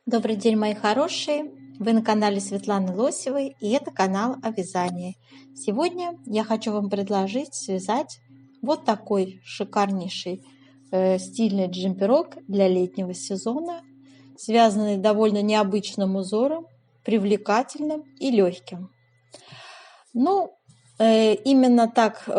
Добрый день, мои хорошие! Вы на канале Светланы Лосевой, и это канал о вязании. Сегодня я хочу вам предложить связать вот такой шикарнейший стильный джемперок для летнего сезона, связанный довольно необычным узором, привлекательным и легким. Именно так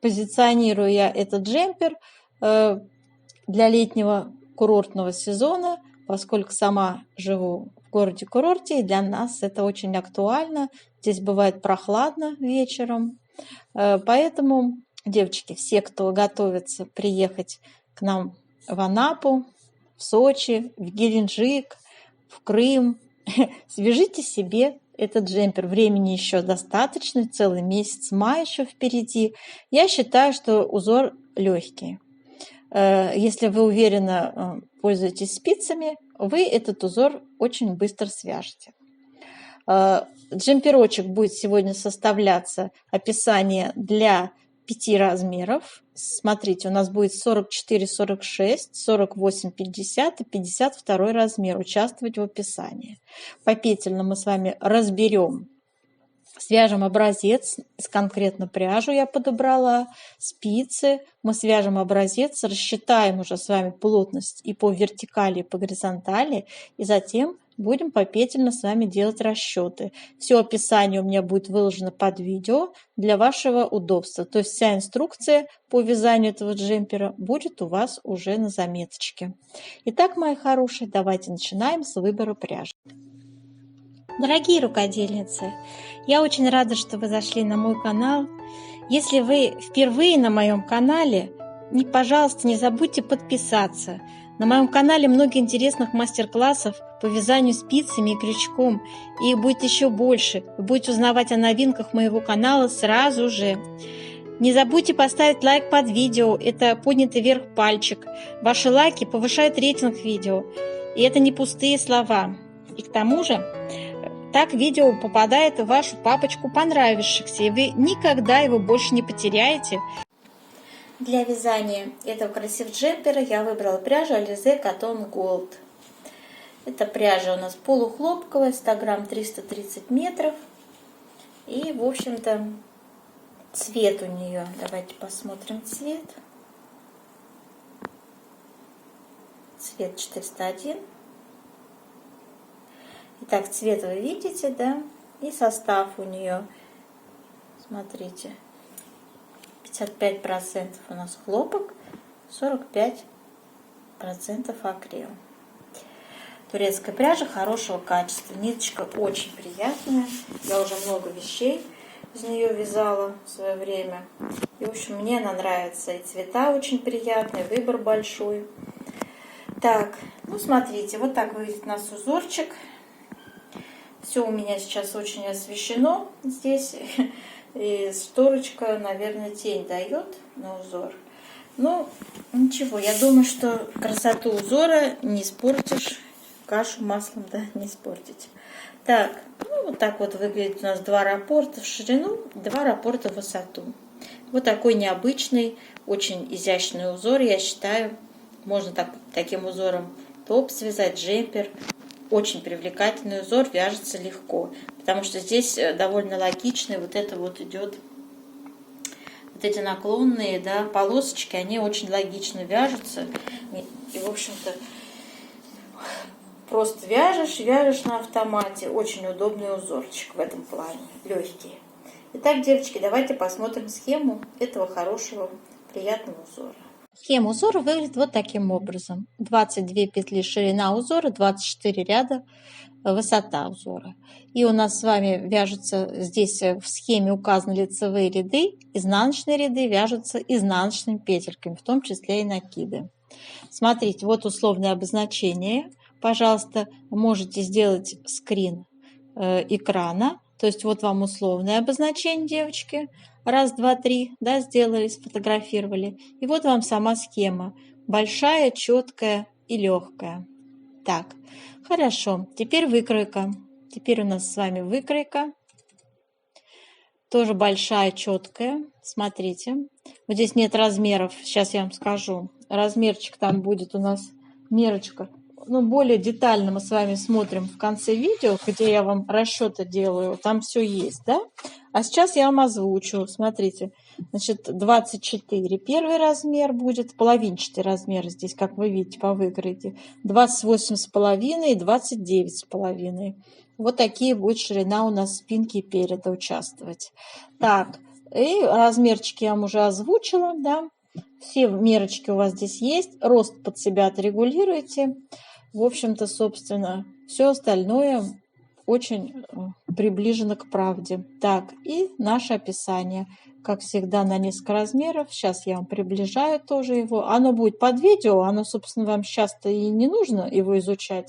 позиционирую я этот джемпер для летнего курортного сезона, поскольку сама живу в городе-курорте, и для нас это очень актуально. Здесь бывает прохладно вечером. Поэтому, девочки, все, кто готовится приехать к нам в Анапу, в Сочи, в Геленджик, в Крым, свяжите себе этот джемпер. Времени еще достаточно, целый месяц мая еще впереди. Я считаю, что узор легкий. Если вы уверенно пользуетесь спицами, вы этот узор очень быстро свяжете. Джемперочек будет сегодня составляться описание для 5 размеров. Смотрите, у нас будет 44, 46, 48, 50 и 52 размер участвовать в описании. По петельно мы с вами разберем. Свяжем образец, конкретно пряжу я подобрала, спицы. Мы свяжем образец, рассчитаем уже с вами плотность и по вертикали, и по горизонтали, и затем будем попетельно с вами делать расчеты. Все описание у меня будет выложено под видео для вашего удобства. То есть вся инструкция по вязанию этого джемпера будет у вас уже на заметочке. Итак, мои хорошие, давайте начинаем с выбора пряжи. Дорогие рукодельницы, я очень рада, что вы зашли на мой канал. Если вы впервые на моем канале, пожалуйста, не забудьте подписаться. На моем канале много интересных мастер-классов по вязанию спицами и крючком. И их будет еще больше. Вы будете узнавать о новинках моего канала сразу же. Не забудьте поставить лайк под видео. Это поднятый вверх пальчик. Ваши лайки повышают рейтинг видео. И это не пустые слова. И к тому же, так видео попадает в вашу папочку понравившихся, и вы никогда его больше не потеряете. Для вязания этого красивого джемпера я выбрала пряжу Alize Cotton Gold. Эта пряжа у нас полухлопковая, 100 грамм, 330 метров. И, в общем-то, цвет у нее. Давайте посмотрим цвет. Цвет 401. Итак, цвет вы видите, да? И состав у нее, смотрите, 55% у нас хлопок, 45% акрил. Турецкая пряжа хорошего качества, ниточка очень приятная. Я уже много вещей из нее вязала в свое время. И, в общем, мне она нравится. И цвета очень приятные, выбор большой. Так, смотрите, вот так выглядит у нас узорчик. Все у меня сейчас очень освещено здесь, и шторочка, наверное, тень дает на узор. Но ничего, я думаю, что красоту узора не испортишь, кашу маслом, да, не испортить. Так, вот так вот выглядит у нас 2 раппорта в ширину, 2 раппорта в высоту. Вот такой необычный, очень изящный узор, я считаю, можно таким узором топ связать, джемпер. Очень привлекательный узор, вяжется легко, потому что здесь довольно логичный вот это вот идет, вот эти наклонные, да, полосочки, они очень логично вяжутся. И, в общем-то, просто вяжешь на автомате. Очень удобный узорчик в этом плане, легкий. Итак, девочки, давайте посмотрим схему этого хорошего, приятного узора. Схема узора выглядит вот таким образом. 22 петли ширина узора, 24 ряда высота узора. И у нас с вами вяжутся, здесь в схеме указаны лицевые ряды, изнаночные ряды вяжутся изнаночными петельками, в том числе и накиды. Смотрите, вот условное обозначение. Пожалуйста, можете сделать скрин экрана. То есть вот вам условное обозначение, девочки. 1, 2, 3, да, сделали, сфотографировали. И вот вам сама схема. Большая, четкая и легкая. Так, хорошо. Теперь выкройка. Теперь у нас с вами выкройка. Тоже большая, четкая. Смотрите. Вот здесь нет размеров. Сейчас я вам скажу. Размерчик там будет у нас, мерочка более детально мы с вами смотрим в конце видео, где я вам расчеты делаю, там все есть, да? А сейчас я вам озвучу, смотрите, значит, 24 первый размер будет, половинчатый размер здесь, как вы видите по выкройке, 28,5 и 29,5. Вот такие будет ширина у нас спинки и переда участвовать. Так, и размерчики я вам уже озвучила, да? Все мерочки у вас здесь есть, рост под себя отрегулируйте. В общем-то, собственно, все остальное очень приближено к правде. Так, и наше описание. Как всегда, на несколько размеров. Сейчас я вам приближаю тоже его. Оно будет под видео, оно, собственно, вам сейчас-то и не нужно его изучать.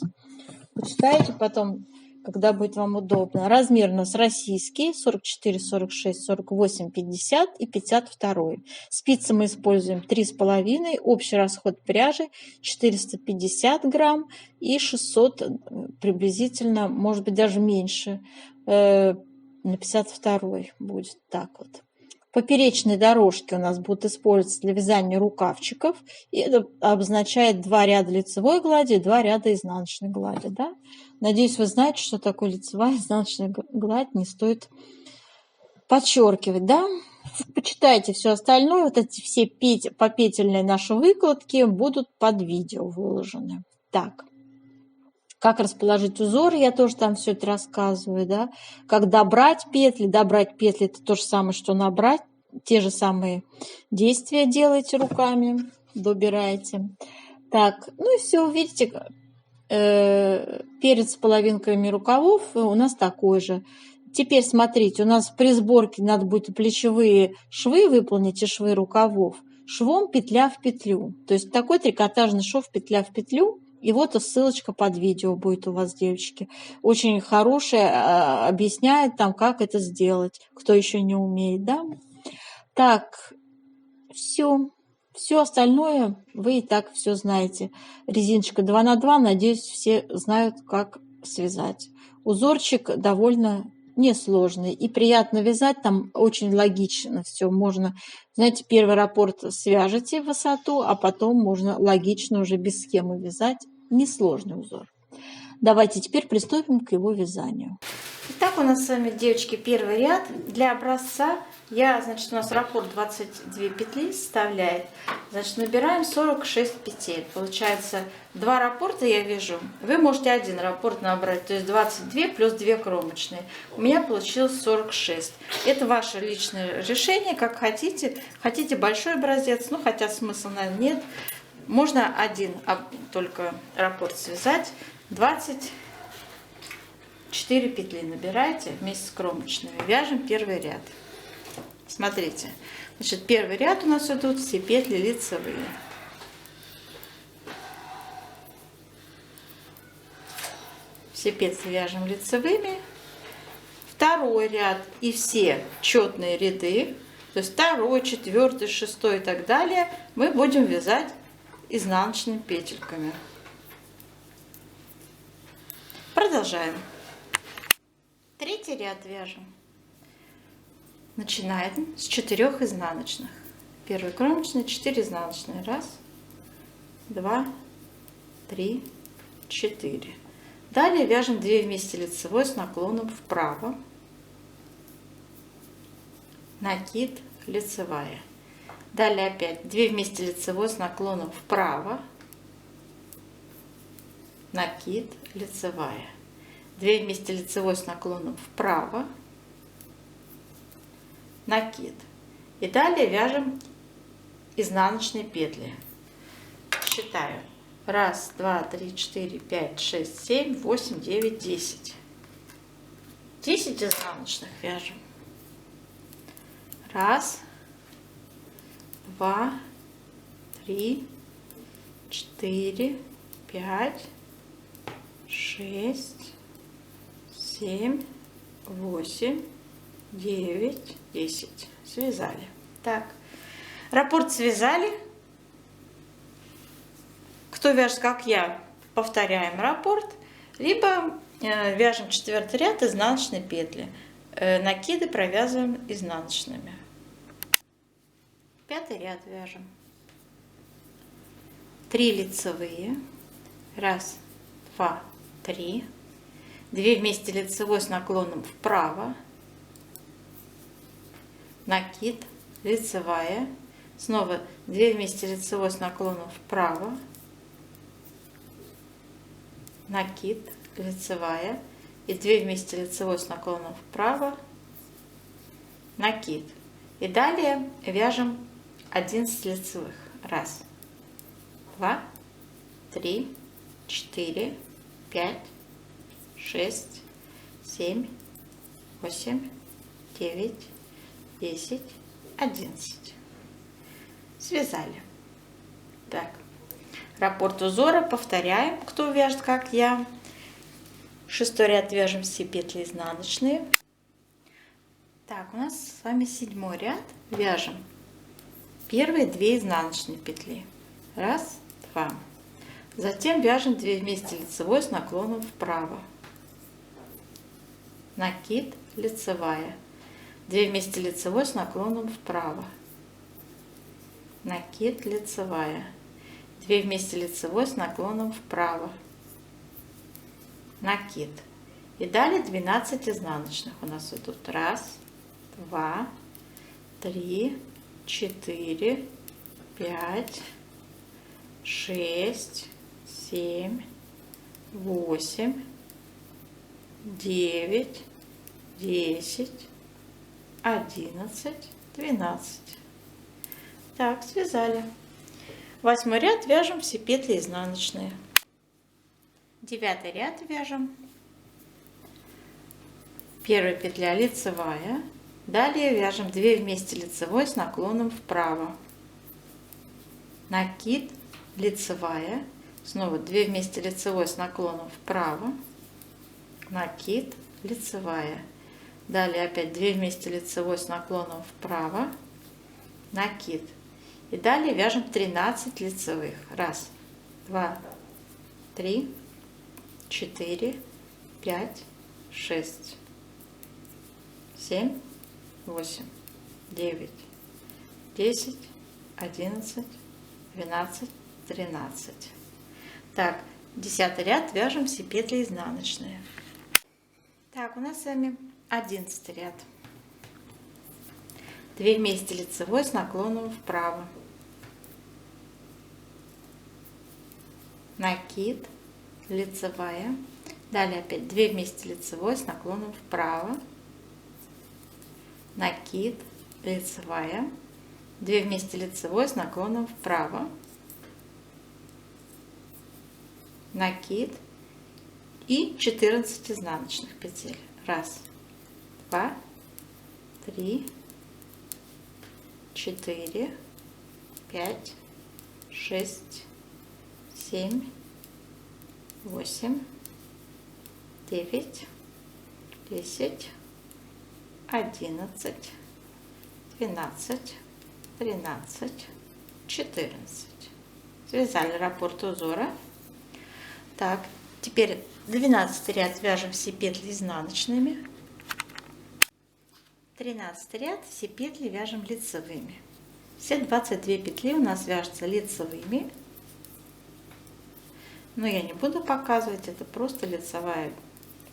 Почитайте потом, когда будет вам удобно. Размер у нас российский, 44, 46, 48, 50 и 52. Спицы мы используем 3,5, общий расход пряжи 450 грамм и 600 приблизительно, может быть даже меньше, на 52 будет так вот. Поперечные дорожки у нас будут использоваться для вязания рукавчиков. И это обозначает 2 ряда лицевой глади и 2 ряда изнаночной глади. Да? Надеюсь, вы знаете, что такое лицевая и изнаночная гладь. Не стоит подчеркивать. Да? Почитайте все остальное. Вот эти все попетельные наши выкладки будут под видео выложены. Так. Как расположить узор, я тоже там все это рассказываю, да. Как добрать петли. Добрать петли – это то же самое, что набрать. Те же самые действия делаете руками, добираете. Так, ну и все, видите, перед с половинками рукавов у нас такой же. Теперь смотрите, у нас при сборке надо будет и плечевые швы выполнить, и швы рукавов. Швом петля в петлю. То есть такой трикотажный шов петля в петлю. И вот ссылочка под видео будет у вас, девочки. Очень хорошая, объясняет там, как это сделать, кто еще не умеет, да? Так, все. Все остальное вы и так все знаете. Резиночка 2 на 2, надеюсь, все знают, как связать. Узорчик довольно несложный и приятно вязать, там очень логично все. Можно, знаете, первый раппорт свяжете высоту, а потом можно логично уже без схемы вязать. Несложный узор. Давайте теперь приступим к его вязанию. Итак, у нас с вами, девочки, первый ряд. Для образца значит, у нас раппорт 22 петли составляет. Значит, набираем 46 петель. Получается, 2 раппорта я вяжу. Вы можете один раппорт набрать, то есть 22 плюс 2 кромочные. У меня получилось 46. Это ваше личное решение, как хотите. Хотите большой образец, ну, хотя смысла, наверное, нет. Можно один только раппорт связать. 24 петли набираете вместе с кромочными. Вяжем первый ряд. Смотрите. Значит, первый ряд у нас идут все петли лицевые. Все петли вяжем лицевыми. Второй ряд и все четные ряды, то есть 2, 4, 6 и так далее, мы будем вязать изнаночными петельками. Продолжаем. Третий ряд вяжем. Начинаем с 4 изнаночных. Первый кромочный, 4 изнаночные. 1, 2, 3, 4. Далее вяжем 2 вместе лицевой с наклоном вправо. Накид, лицевая. Далее опять 2 вместе лицевой с наклоном вправо. Накид, лицевая. 2 вместе лицевой с наклоном вправо. Накид. И далее вяжем изнаночные петли. Считаю. 1, 2, 3, 4, 5, 6, 7, 8, 9, 10. 10 изнаночных вяжем. 1, 2, 3, 4, 5, 6, 7, 8, 9, 10. Связали. Так. Раппорт связали. Кто вяжет, как я, повторяем раппорт. Либо вяжем 4-й ряд изнаночные петли. Накиды провязываем изнаночными. 5-й ряд вяжем. 3 лицевые. Раз, два, три. 2 вместе лицевой с наклоном вправо. Накид, лицевая. Снова 2 вместе лицевой с наклоном вправо. Накид, лицевая. И 2 вместе лицевой с наклоном вправо. Накид. И далее вяжем 11 лицевых. Раз, два, три, 4, 5, 6, 7, 8, 9, 10, 11. Связали. Так. Раппорт узора повторяем, кто вяжет, как я. 6-й ряд вяжем все петли изнаночные. Так, у нас с вами 7-й ряд. Вяжем первые 2 изнаночные петли. Раз, два. Затем вяжем 2 вместе лицевой с наклоном вправо. Накид, лицевая. 2 вместе лицевой с наклоном вправо. Накид, лицевая. 2 вместе лицевой с наклоном вправо. Накид. И далее 12 изнаночных у нас идут. Раз, два, три, 4, 5, 6, 7, 8, 9, 10, 11, 12. Так, связали. 8-й ряд вяжем все петли изнаночные. 9-й ряд вяжем. Первая петля лицевая. Далее вяжем 2 вместе лицевой с наклоном вправо. Накид, лицевая. Снова 2 вместе лицевой с наклоном вправо. Накид, лицевая. Далее опять 2 вместе лицевой с наклоном вправо. Накид. И далее вяжем 13 лицевых. Раз, два, три, 4, 5, 6, 7, 8, 9, 10, 11, 12, 13. Так, 10-й ряд вяжем все петли изнаночные. Так, у нас с вами 11 ряд. 2 вместе лицевой с наклоном вправо. Накид, лицевая. Далее опять 2 вместе лицевой с наклоном вправо. Накид, лицевая. 2 вместе лицевой с наклоном вправо. Накид и 14 изнаночных петель. Раз, два, три, 4, 5, 6, 7, 8, 9, 10, 11, 12, 13, 14. Связали раппорт узора. Так, теперь 12 ряд вяжем все петли изнаночными. 13 ряд все петли вяжем лицевыми. Все 22 петли у нас вяжутся лицевыми. Но я не буду показывать, это просто лицевая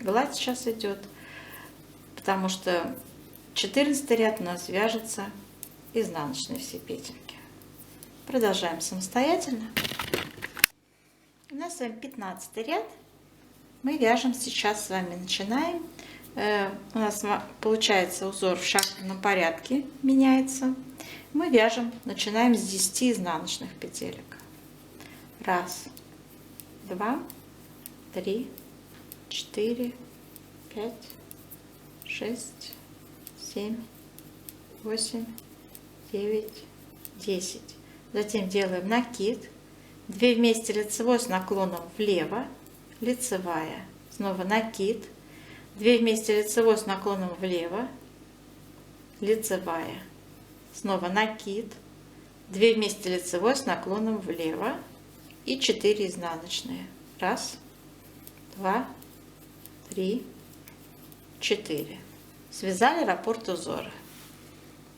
гладь сейчас идет, потому что 14 ряд у нас вяжется изнаночные все петельки. Продолжаем самостоятельно. У нас с вами 15 ряд. Мы вяжем сейчас с вами, начинаем. У нас получается узор в шахматном порядке меняется. Мы вяжем, начинаем с 10 изнаночных петелек. Раз, два, три, 4, 5, 6, 7, 8, 9, 10. Затем делаем накид. 2 вместе лицевой с наклоном влево, лицевая. Снова накид. 2 вместе лицевой с наклоном влево, лицевая. Снова накид. 2 вместе лицевой с наклоном влево и 4 изнаночные. Раз, два, три, 4. Связали раппорт узора.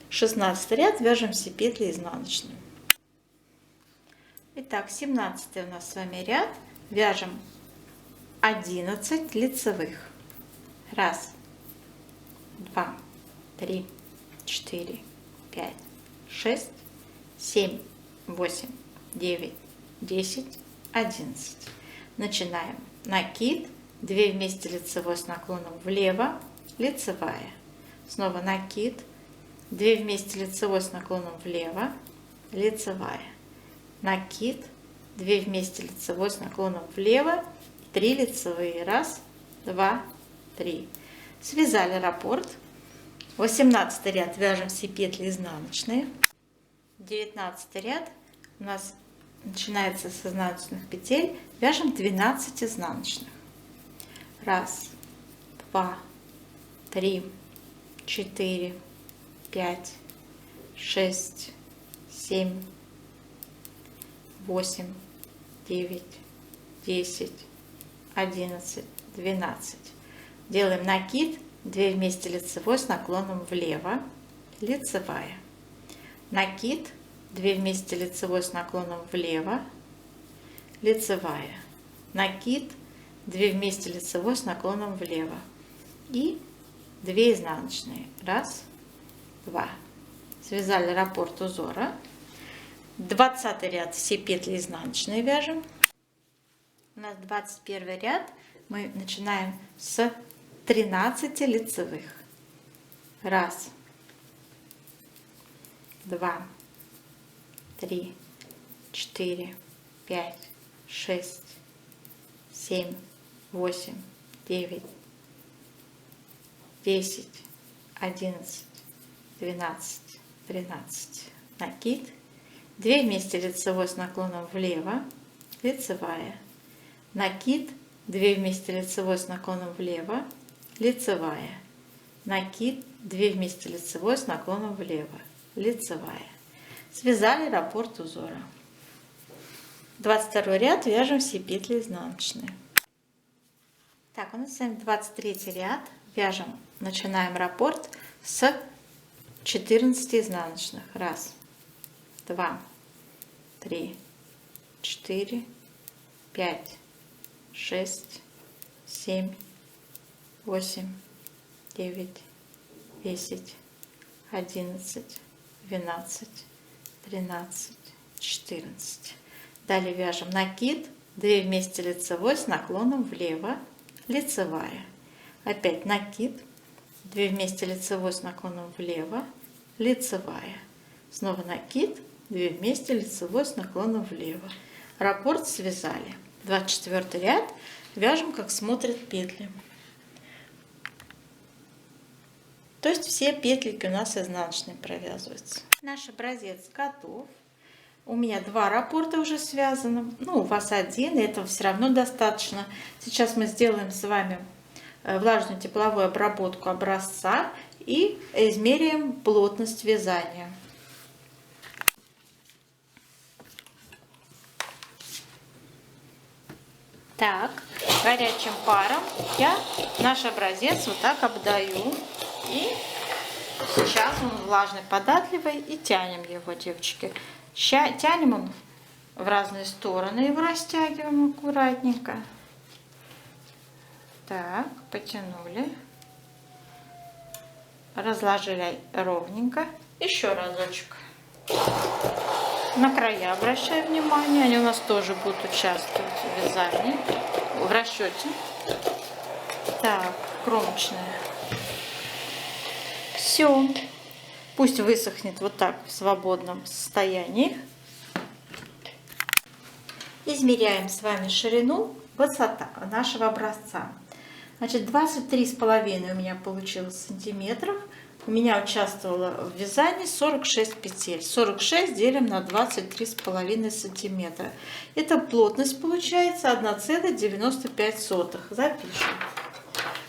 16 ряд вяжем все петли изнаночными. Итак, 17 у нас с вами ряд. вяжем 11 лицевых. 1, 2, 3, 4, 5, 6, 7, 8, 9, 10, 11. Начинаем. Накид, 2 вместе лицевой с наклоном влево, лицевая. Снова накид, 2 вместе лицевой с наклоном влево, лицевая. Накид, 2 вместе лицевой с наклоном влево, 3 лицевые. 1, 2, 3. Связали раппорт. 18 ряд вяжем все петли изнаночные. 19 ряд у нас начинается с изнаночных петель. Вяжем 12 изнаночных. 1, 2, 3, 4, 5, 6, 7, 8, 9, 10, 11, 12. Делаем накид, 2 вместе лицевой с наклоном влево, лицевая. Накид, 2 вместе лицевой с наклоном влево, лицевая. Накид, 2 вместе лицевой с наклоном влево и 2 изнаночные. 1, 2. Связали раппорт узора. 20 ряд все петли изнаночные вяжем. У нас 21 ряд. Мы начинаем с 13 лицевых. 1, 2, 3, 4, 5, 6, 7, 8, 9, 10, 11, 12, 13. Накид. 2 вместе лицевой с наклоном влево, лицевая. Накид, 2 вместе лицевой с наклоном влево, лицевая. Накид, 2 вместе лицевой с наклоном влево, лицевая. Связали раппорт узора. 22 ряд вяжем все петли изнаночные. Так, у нас с вами 23 ряд. Вяжем, начинаем раппорт с 14 изнаночных. 1, 2, 3, 4, 5, 6, 7, 8, 9, 10, 11, 12, 13, 14. Далее вяжем накид, 2 вместе лицевой с наклоном влево, лицевая. Опять накид, 2 вместе лицевой с наклоном влево, лицевая. Снова накид, 2 вместе лицевой с наклоном влево. Раппорт связали. 24 ряд вяжем, как смотрят петли. То есть все петлики у нас изнаночные провязываются. Наш образец готов. У меня 2 раппорта уже связаны. Ну, у вас 1, и этого все равно достаточно. Сейчас мы сделаем с вами влажную тепловую обработку образца и измеряем плотность вязания. Так, горячим паром я наш образец вот так обдаю. И сейчас он влажный, податливый, и тянем его, девочки. Тянем он в разные стороны, его растягиваем аккуратненько. Так, потянули. Разложили ровненько. Еще разочек. На края обращаю внимание, они у нас тоже будут участвовать в вязании, в расчете. Так, кромочная. Все. Пусть высохнет вот так в свободном состоянии. Измеряем с вами ширину, высота нашего образца. Значит, 23,5 у меня получилось сантиметров. У меня участвовало в вязании 46 петель. 46 делим на 23,5 сантиметра. Это плотность получается 1,95. Запишем,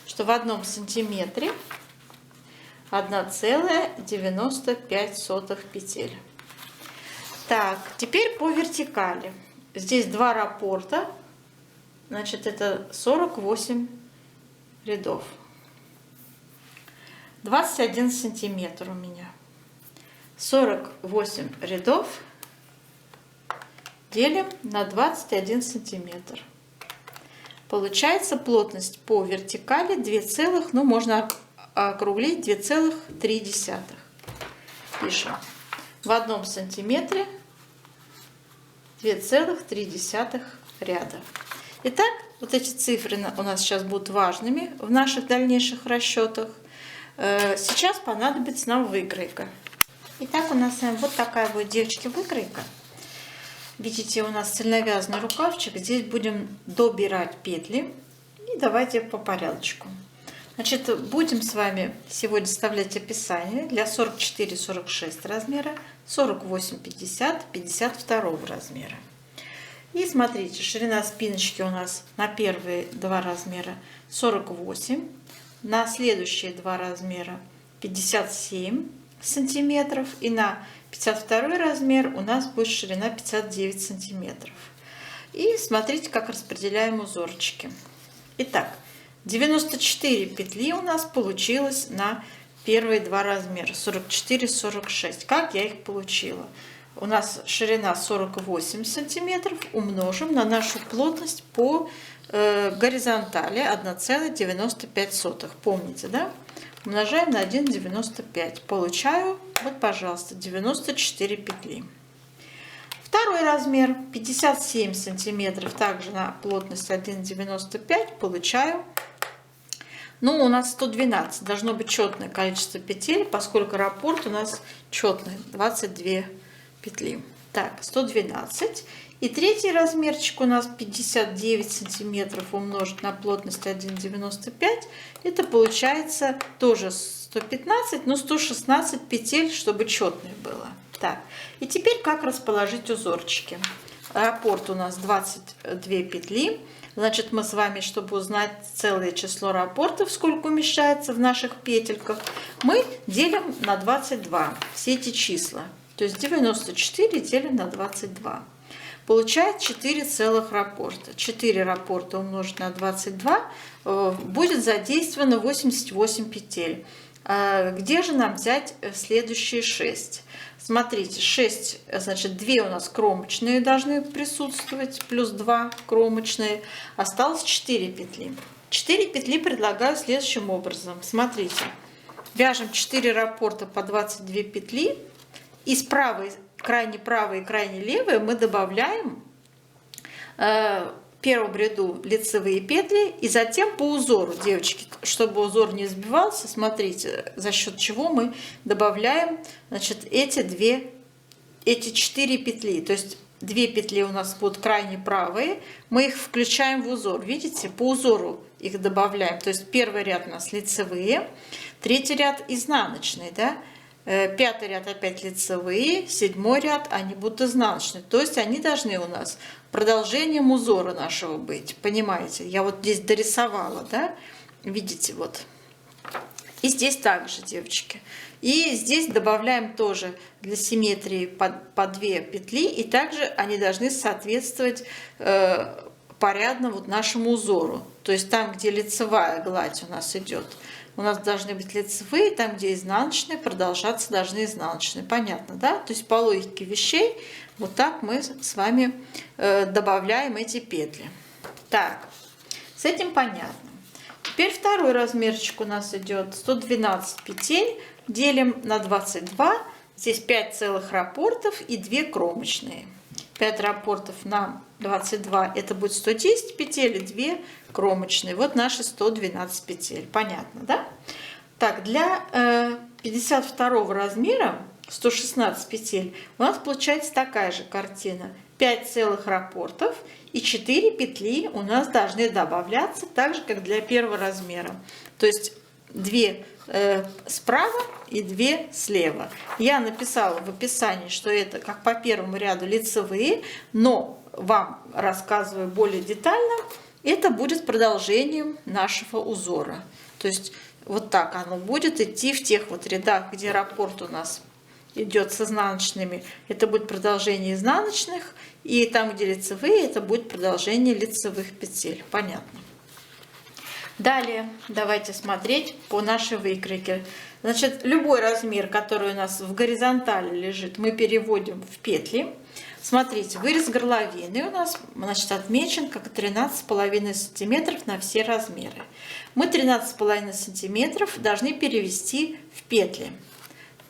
что в 1 сантиметре 1,95 петель. Так, теперь по вертикали. Здесь 2 раппорта. Значит, это 48 рядов. 21 сантиметр у меня. 48 рядов делим на 21 сантиметр. Получается плотность по вертикали 2, ну можно округлить 2,3. Пишем. В 1 сантиметре 2,3 ряда. Итак, вот эти цифры у нас сейчас будут важными в наших дальнейших расчетах. Сейчас понадобится нам выкройка. Итак, у нас с вами вот такая будет, девочки, выкройка. Видите, у нас цельновязанный рукавчик. Здесь будем добирать петли. И давайте по порядочку. Значит, будем с вами сегодня вставлять описание для 44-46 размера, 48-50, 52 размера. И смотрите, ширина спиночки у нас на первые 2 размера 48, на следующие 2 размера 57 сантиметров, и на 52 размер у нас будет ширина 59 сантиметров. И смотрите, как распределяем узорчики. Итак, 94 петли у нас получилось на первые 2 размера, 44-46. Как я их получила? У нас ширина 48 сантиметров умножим на нашу плотность по горизонтали 1,95. Помните, да? Умножаем на 1,95. Получаю, вот, пожалуйста, 94 петли. Второй размер 57 сантиметров, также на плотность 1,95. Получаю. Ну, у нас 112. Должно быть четное количество петель, поскольку раппорт у нас четный, 22 петли. Так, 112. И третий размерчик у нас 59 сантиметров умножить на плотность 1,95. Это получается тоже 115, но 116 петель, чтобы четное было. Так, и теперь как расположить узорчики. Раппорт у нас 22 петли. Значит, мы с вами, чтобы узнать целое число раппортов, сколько умещается в наших петельках, мы делим на 22 все эти числа. То есть 94 делим на 22. Получает 4 целых раппорта. 4 раппорта умножить на 22 будет задействовано 88 петель. Где же нам взять следующие 6? Смотрите, 6, значит, 2 у нас кромочные должны присутствовать, плюс 2 кромочные. Осталось 4 петли. 4 петли предлагаю следующим образом. Смотрите, вяжем 4 раппорта по 22 петли. И с крайне правой и крайне левой мы добавляем в первом ряду лицевые петли, и затем по узору, девочки, чтобы узор не сбивался, смотрите, за счет чего мы добавляем, значит, эти 4 петли. То есть 2 петли у нас будут крайне правые, мы их включаем в узор, видите, по узору их добавляем. То есть первый ряд у нас лицевые, третий ряд изнаночный, да? 5-й ряд опять лицевые, 7-й ряд они будут изнаночные. То есть они должны у нас продолжением узора нашего быть. Понимаете? Я вот здесь дорисовала, да? Видите, вот. И здесь также, девочки. И здесь добавляем тоже для симметрии по 2 петли. И также они должны соответствовать порядно вот нашему узору. То есть там, где лицевая гладь у нас идет, у нас должны быть лицевые, там, где изнаночные, продолжаться должны изнаночные. Понятно, да? То есть по логике вещей вот так мы с вами добавляем эти петли. Так, с этим понятно. Теперь второй размерчик у нас идет 112 петель, делим на 22. Здесь 5 целых раппортов и 2 кромочные. 5 раппортов на 22, это будет 110 петель и 2 кромочные. Вот наши 112 петель. Понятно, да? Так, для 52 размера, 116 петель, у нас получается такая же картина. 5 целых раппортов и 4 петли у нас должны добавляться, так же, как для первого размера. То есть 2 справа и 2 слева. Я написала в описании, что это как по первому ряду лицевые, но вам рассказываю более детально, это будет продолжением нашего узора. То есть вот так оно будет идти в тех вот рядах, где раппорт у нас идет с изнаночными, это будет продолжение изнаночных, и там, где лицевые, это будет продолжение лицевых петель. Понятно. Далее давайте смотреть по нашей выкройке. Значит, любой размер, который у нас в горизонтали лежит, мы переводим в петли. Смотрите, вырез горловины у нас, значит, отмечен как 13,5 сантиметров на все размеры. Мы 13,5 сантиметров должны перевести в петли.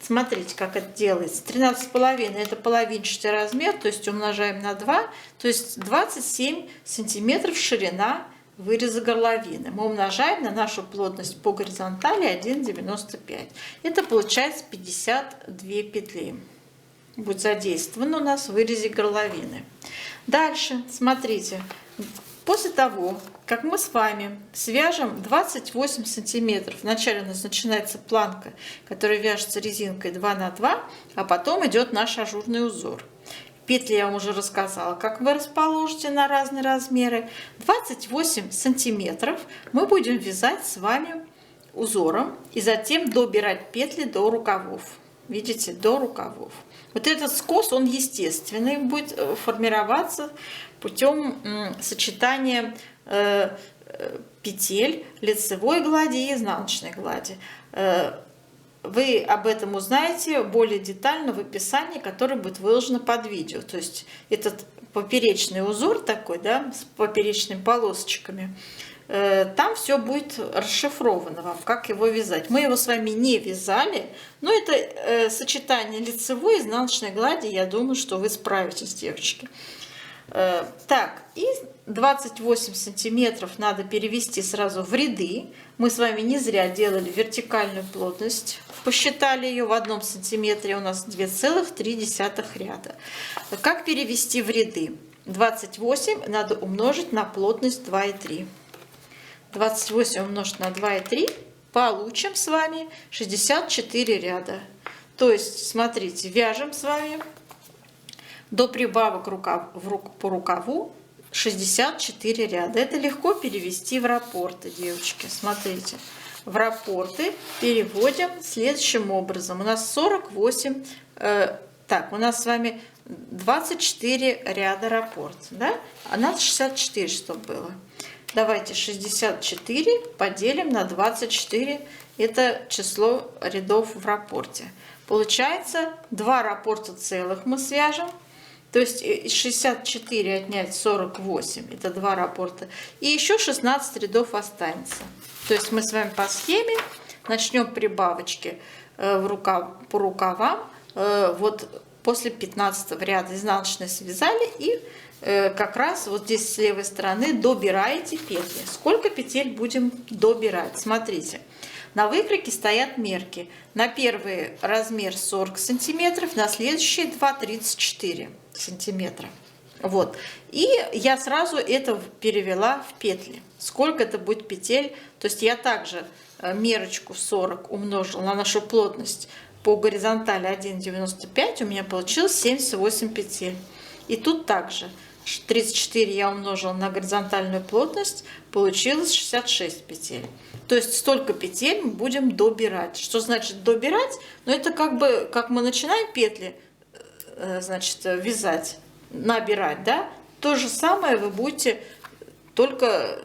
Смотрите, как это делается. 13,5 это половинчатый размер, то есть умножаем на 2, то есть 27 сантиметров ширина выреза горловины. Мы умножаем на нашу плотность по горизонтали 1,95. Это получается 52 петли. Будет задействовано у нас в вырезе горловины. Дальше, смотрите, после того, как мы с вами свяжем 28 сантиметров, вначале у нас начинается планка, которая вяжется резинкой 2 на 2, а потом идет наш ажурный узор. Петли я вам уже рассказала, как вы расположите на разные размеры. 28 сантиметров мы будем вязать с вами узором и затем добирать петли до рукавов. Видите, до рукавов. Вот этот скос, он естественный, будет формироваться путем сочетания петель лицевой глади и изнаночной глади. Вы об этом узнаете более детально в описании, которое будет выложено под видео. То есть этот поперечный узор такой, да, с поперечными полосочками, там все будет расшифровано вам, как его вязать. Мы его с вами не вязали, но это сочетание лицевой и изнаночной глади, я думаю, что вы справитесь, девочки. Так, и 28 сантиметров надо перевести сразу в ряды. Мы с вами не зря делали вертикальную плотность, посчитали ее в 1 сантиметре, у нас 2,3 ряда. Как перевести в ряды? 28 надо умножить на плотность 2,3. 28 умножить на 2,3, получим с вами 64 ряда. То есть, смотрите, вяжем с вами до прибавок по рукаву 64 ряда. Это легко перевести в раппорты, девочки. Смотрите, в раппорты переводим следующим образом. У нас 48, у нас с вами 24 ряда раппорт, да? А нас 64, чтобы было. Давайте 64 поделим на 24. Это число рядов в раппорте. Получается 2 раппорта целых мы свяжем. То есть из 64 отнять 48. Это 2 раппорта. И еще 16 рядов останется. То есть мы с вами по схеме начнем прибавочки по рукавам. Вот после 15 ряда изнаночной связали и как раз вот здесь с левой стороны добираете петли. Сколько петель будем добирать? Смотрите, на выкройке стоят мерки. На первый размер 40 сантиметров, на следующие 2 34 сантиметра. Вот. И я сразу это перевела в петли. Сколько это будет петель? То есть я также мерочку 40 умножила на нашу плотность по горизонтали 1,95, у меня получилось 78 петель. И тут также 34 я умножила на горизонтальную плотность, получилось 66 петель. То есть столько петель мы будем добирать. Что значит добирать? Ну это как бы, как мы начинаем петли, значит, вязать, набирать, да? То же самое вы будете только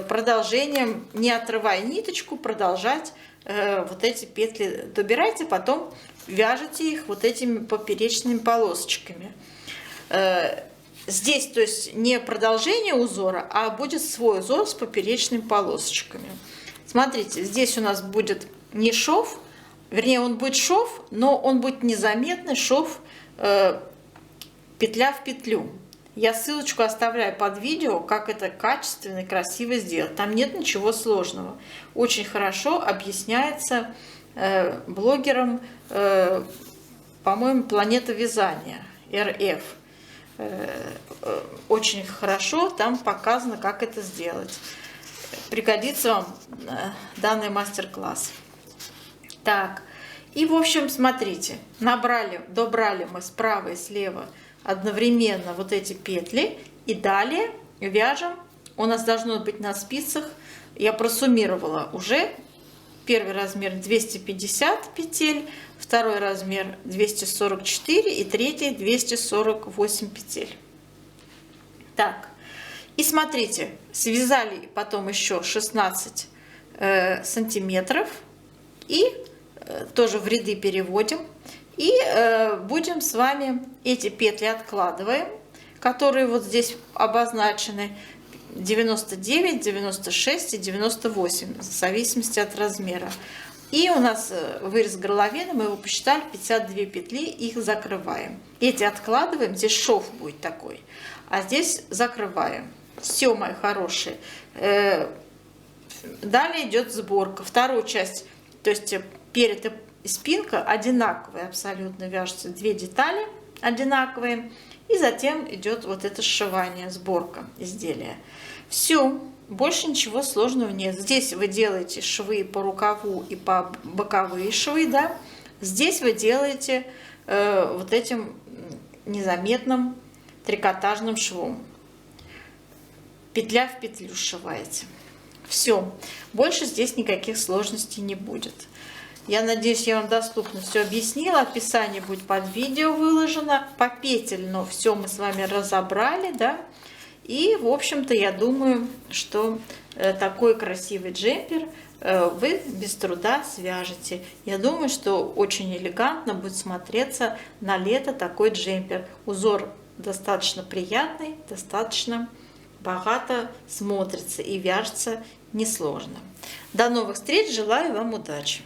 продолжением, не отрывая ниточку, продолжать вот эти петли добирайте, потом вяжете их вот этими поперечными полосочками. Здесь, то есть, не продолжение узора, а будет свой узор с поперечными полосочками. Смотрите, здесь у нас будет не шов, вернее, он будет шов, но он будет незаметный шов петля в петлю. Я ссылочку оставляю под видео, как это качественно и красиво сделать. Там нет ничего сложного. Очень хорошо объясняется блогером, по-моему, «Планета вязания», РФ. Очень хорошо там показано, как это сделать. Пригодится вам данный мастер-класс. Так, и в общем, смотрите, добрали мы справа и слева одновременно вот эти петли, и далее вяжем. У нас должно быть на спицах, я просуммировала уже, первый размер 250 петель, второй размер 244 и третий 248 петель. Так, и смотрите, связали потом еще 16 сантиметров и тоже в ряды переводим. И будем с вами эти петли откладываем, которые вот здесь обозначены. 99, 96 и 98, в зависимости от размера. И у нас вырез горловины, мы его посчитали, 52 петли, их закрываем. Эти откладываем, здесь шов будет такой, а здесь закрываем. Все, мои хорошие. Далее идет сборка. Вторую часть, то есть перед и спинка одинаковые абсолютно вяжутся, две детали одинаковые. И затем идет вот это сшивание, сборка изделия. Все, больше ничего сложного нет. Здесь вы делаете швы по рукаву и по боковые швы, да. Здесь вы делаете вот этим незаметным трикотажным швом. Петля в петлю сшиваете. Все, больше здесь никаких сложностей не будет. Я надеюсь, я вам доступно все объяснила. Описание будет под видео выложено. Попетельно все мы с вами разобрали, да. И, в общем-то, я думаю, что такой красивый джемпер вы без труда свяжете. Я думаю, что очень элегантно будет смотреться на лето такой джемпер. Узор достаточно приятный, достаточно богато смотрится и вяжется несложно. До новых встреч, желаю вам удачи!